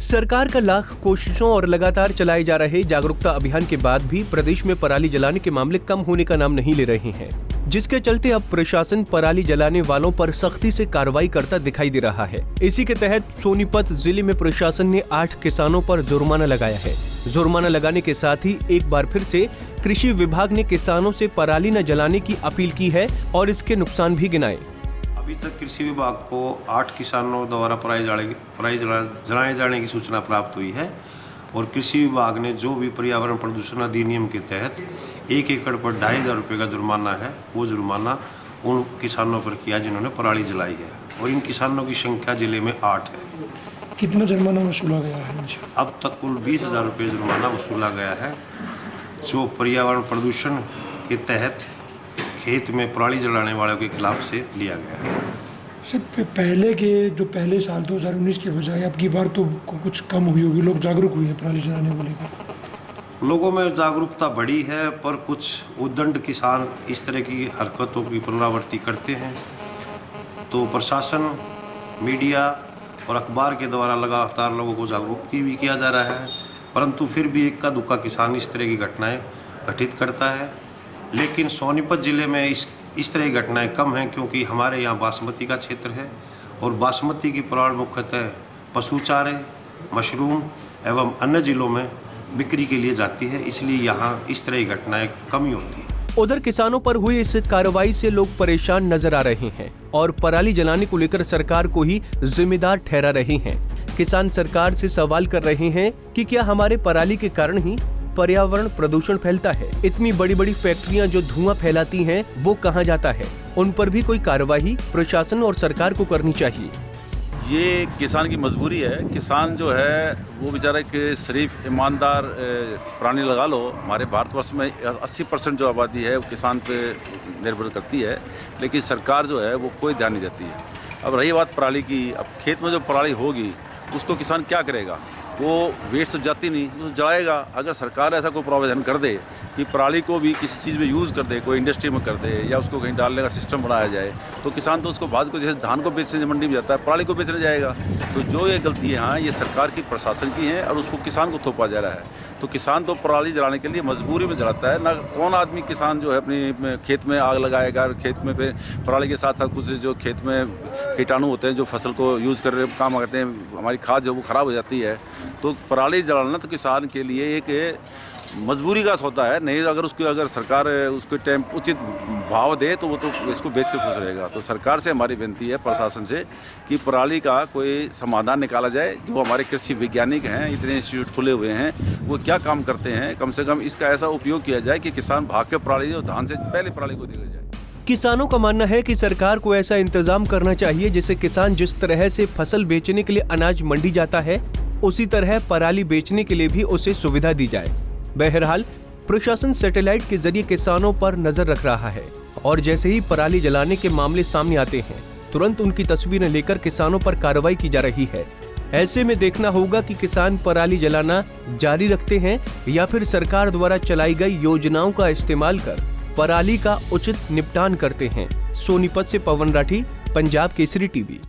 सरकार का लाख कोशिशों और लगातार चलाए जा रहे जागरूकता अभियान के बाद भी प्रदेश में पराली जलाने के मामले कम होने का नाम नहीं ले रहे हैं, जिसके चलते अब प्रशासन पराली जलाने वालों पर सख्ती से कार्रवाई करता दिखाई दे रहा है। इसी के तहत सोनीपत जिले में प्रशासन ने 8 किसानों पर जुर्माना लगाया है। जुर्माना लगाने के साथ ही एक बार फिर से कृषि विभाग ने किसानों से पराली न जलाने की अपील की है और इसके नुकसान भी गिनाए। अभी तक कृषि विभाग को 8 किसानों द्वारा पराली जलाए जाने की सूचना प्राप्त हुई है और कृषि विभाग ने जो भी पर्यावरण प्रदूषण अधिनियम के तहत 1 एकड़ पर 2,500 रुपये का जुर्माना है, वो जुर्माना उन किसानों पर किया जिन्होंने पराली जलाई है और इन किसानों की संख्या जिले में 8 है। कितना जुर्माना वसूला गया है? अब तक कुल 20,000 रुपये जुर्माना वसूला गया है, जो पर्यावरण प्रदूषण के तहत खेत में पराली जलाने वालों के खिलाफ से लिया गया है। सर, पहले साल 2019 के बजाय अब की बार तो कुछ कम हुई होगी, लोग जागरूक हुए हैं पराली जलाने को लेकर। लोगों में जागरूकता बढ़ी है, पर कुछ उद्दंड किसान इस तरह की हरकतों की पुनरावृत्ति करते हैं, तो प्रशासन, मीडिया और अखबार के द्वारा लगातार लोगों को जागरूक भी किया जा रहा है, परंतु फिर भी इक्का दुक्का किसान इस तरह की घटनाएं घटित करता है। लेकिन सोनीपत ज़िले में इस तरह की घटनाएं कम हैं, क्योंकि हमारे यहाँ बासमती का क्षेत्र है और बासमती की पराल मुख्यतः पशु चारे, मशरूम एवं अन्य ज़िलों में बिक्री के लिए जाती है, इसलिए यहाँ इस तरह की घटनाएं कम ही होती हैं। उधर किसानों पर हुई इस कार्रवाई से लोग परेशान नजर आ रहे हैं और पराली जलाने को लेकर सरकार को ही जिम्मेदार ठहरा रहे हैं। किसान सरकार से सवाल कर रहे हैं कि क्या हमारे पराली के कारण ही पर्यावरण प्रदूषण फैलता है? इतनी बड़ी बड़ी फैक्ट्रियां जो धुआं फैलाती हैं, वो कहां जाता है? उन पर भी कोई कार्रवाई प्रशासन और सरकार को करनी चाहिए। ये किसान की मजबूरी है। किसान जो है वो बेचारा कि शरीफ ईमानदार प्राणी लगा लो, हमारे भारतवर्ष में 80% जो आबादी है वो किसान पे निर्भर करती है, लेकिन सरकार जो है वो कोई ध्यान नहीं देती है। अब रही बात पराली की, अब खेत में जो पराली होगी उसको किसान क्या करेगा? वो वेस्ट तो जाती नहीं, तो जलाएगा। अगर सरकार ऐसा कोई प्रावधान कर दे कि पराली को भी किसी चीज़ में यूज़ कर दे, कोई इंडस्ट्री में कर दे या उसको कहीं डालने का सिस्टम बनाया जाए, तो किसान तो उसको बाद को जैसे धान को बेचने मंडी में जाता है, पराली को बेचने जाएगा। तो जो ये गलती है हाँ, ये सरकार की, प्रशासन की है और उसको किसान को थोपा जा रहा है। तो किसान तो पराली जलाने के लिए मजबूरी में जलाता है ना। कौन आदमी किसान जो है अपनी खेत में आग लगाएगा, खेत में फिर पराली के साथ साथ कुछ जो खेत में कीटाणु होते हैं जो फसल को यूज़ कर रहे काम करते हैं, हमारी खाद जो वो ख़राब हो जाती है। तो पराली जलाना तो किसान के लिए एक मजबूरी का सौदा है। नहीं अगर सरकार उसको टाइम उचित भाव दे तो वो तो इसको बेच के खुश रहेगा। तो सरकार से हमारी विनती है, प्रशासन से, कि पराली का कोई समाधान निकाला जाए। जो हमारे कृषि वैज्ञानिक हैं, इतने इंस्टीट्यूट खुले हुए हैं, वो क्या काम करते हैं, कम से कम इसका ऐसा उपयोग किया जाए कि किसान भाग के पराली और धान से पहले पराली को दिया जाए। किसानों का मानना है कि सरकार को ऐसा इंतजाम करना चाहिए जिससे किसान जिस तरह से फसल बेचने के लिए अनाज मंडी जाता है, उसी तरह पराली बेचने के लिए भी उसे सुविधा दी जाए। बहरहाल प्रशासन सैटेलाइट के जरिए किसानों पर नजर रख रहा है और जैसे ही पराली जलाने के मामले सामने आते हैं, तुरंत उनकी तस्वीरें लेकर किसानों पर कार्रवाई की जा रही है। ऐसे में देखना होगा कि किसान पराली जलाना जारी रखते हैं या फिर सरकार द्वारा चलाई गई योजनाओं का इस्तेमाल कर पराली का उचित निपटान करते हैं। सोनीपत से पवन राठी, पंजाब केसरी टीवी।